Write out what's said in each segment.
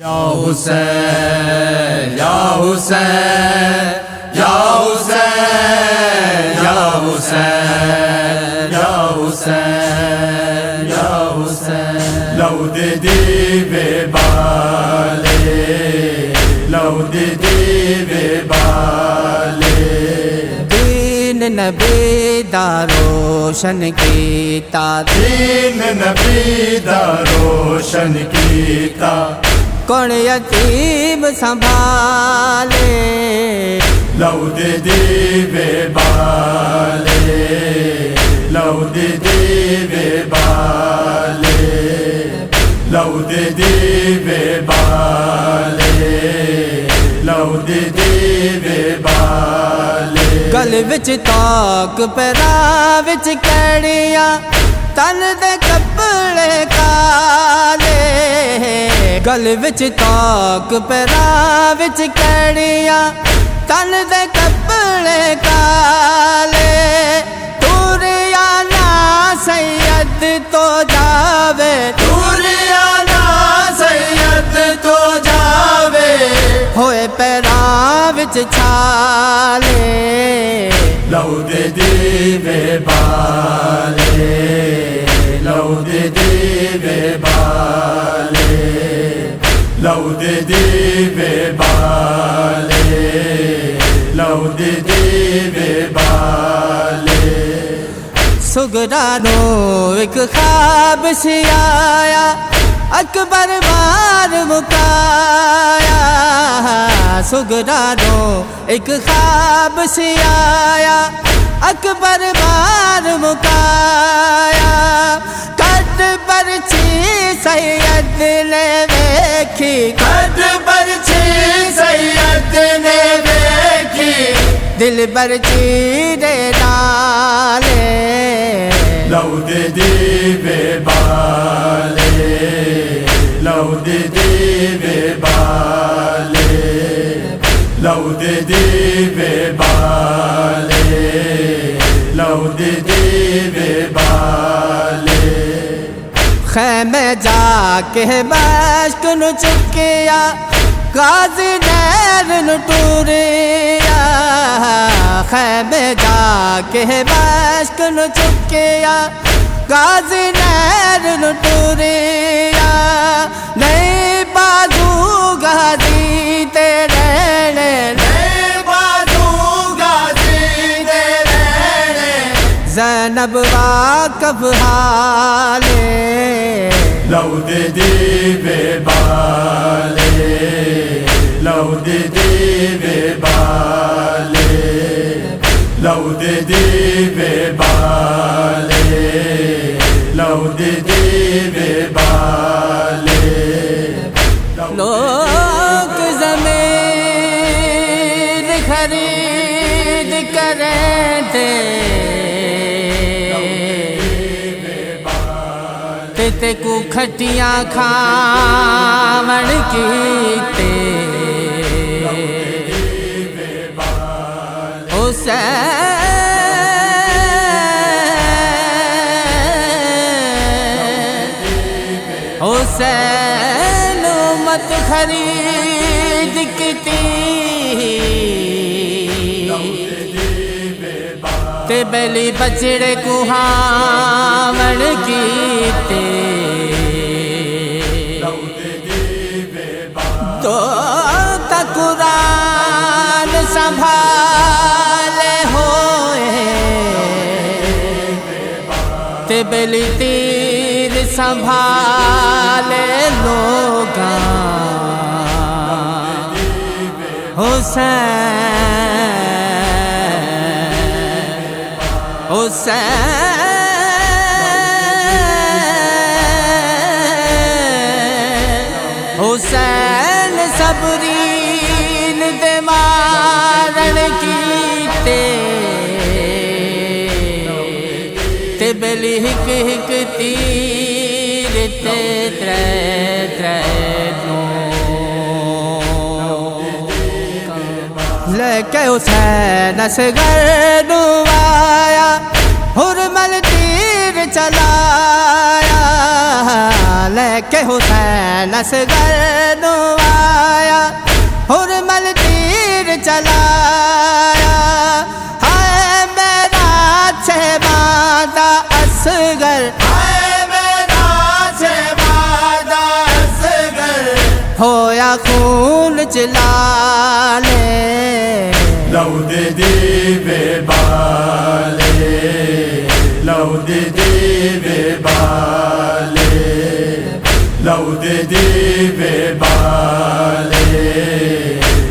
یا حسین یا حسین یا حسین یا حسین یا حسین یا حسین لو دیوے بالے لو دیوے بالے دین نبی دا روشن کیتا دین نبی دا روشن کیتا کون یتیم سنبھالے لو دیوے بالے لو دیوے بالے لو دیوے بالے لو دیوے بالے گل وچ تاک پیراں وچ کڑیاں تن دے کپڑے کالے گل وچ تاک پیراں وچ کڑیاں تن دے کپڑے کالے توریا نا سید تو جاوے توریا نا سید تو جاوے ہوئے پیراں وچ چھالے لو دیوے بالے لو دیوے بالے لو دیوے بالے لو دیوے بالے سگرانو ایک خواب سی آیا اکبر مار مکایا سگرانو ایک خواب سی آیا اکبر مار مکایا کٹ پرچی سید نے دیکھی کٹ پرچی سید نے دیکھی دل پرچی دے ڈالے لو دیوے بالے لو دیوے بالے لو دیوے بالے لو دیوے بالے خیمے جا کے مشک نو چکیا غازی نیر نو ٹوریا خیمے جا کے مشک نو چکیا غازی نیر نو ٹوریا نہیں بازو غازی تیرے نہیں بازو غازی تیرے زینب واقف حالے لو دیوے بالے لو دیوے بالے لو دیوے بالے لو دیوے بالے لوگ زمین خرید کریں تھے تے کو کھٹیاں کھاون کیتے حسین مت خرید کیتی تے بیلی بچڑے کو ہاون کیتے تو تا قرآن سنبھالے ہوئے تے بیلی تیر سنبھالے لوگاں حسین حسین صبرین دے مارن کیتے تے بلی ہک ہک تیر تے ترے ترے نو لے کے حسین اصغر نو آیا حرمل تیر چلایا لے کے حسین اصغر نو آیا حرمل تیر چلایا ہائے میرا چھبادا اصغر ہویا خون چلالے لود دیوے بالے لود دیوے بالے لود دیوے بالے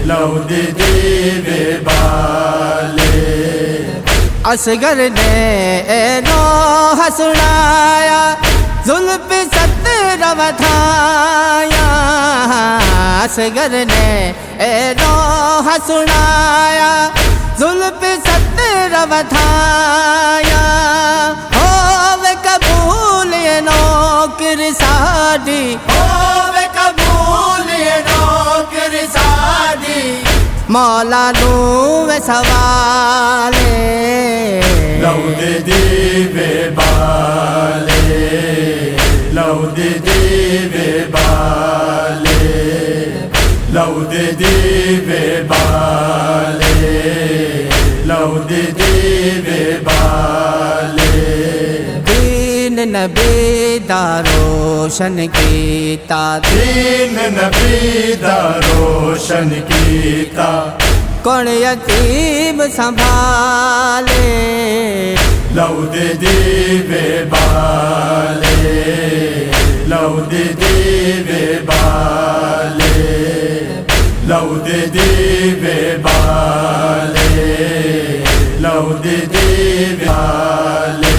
لود دیوے بالے اصغر نے نو ہسڑایا زلف 17 ودھایا اصغر نے نو ہسڑایا زلف 17 ودھایا ہووے قبول یہ نوکر ساڈی ہووے قبول یہ نوکر ساڈی مولا نو سوالے لود دیوے بالے لود دیوے بالے لود دیوے بالے لود دیوے بالے دین نبی دا روشن کیتا دین نبی دا روشن کیتا کون یتیم سنبھالے لود دیوے بالے لود دیوے بالے لود دیوے بالے لود دیوے بالے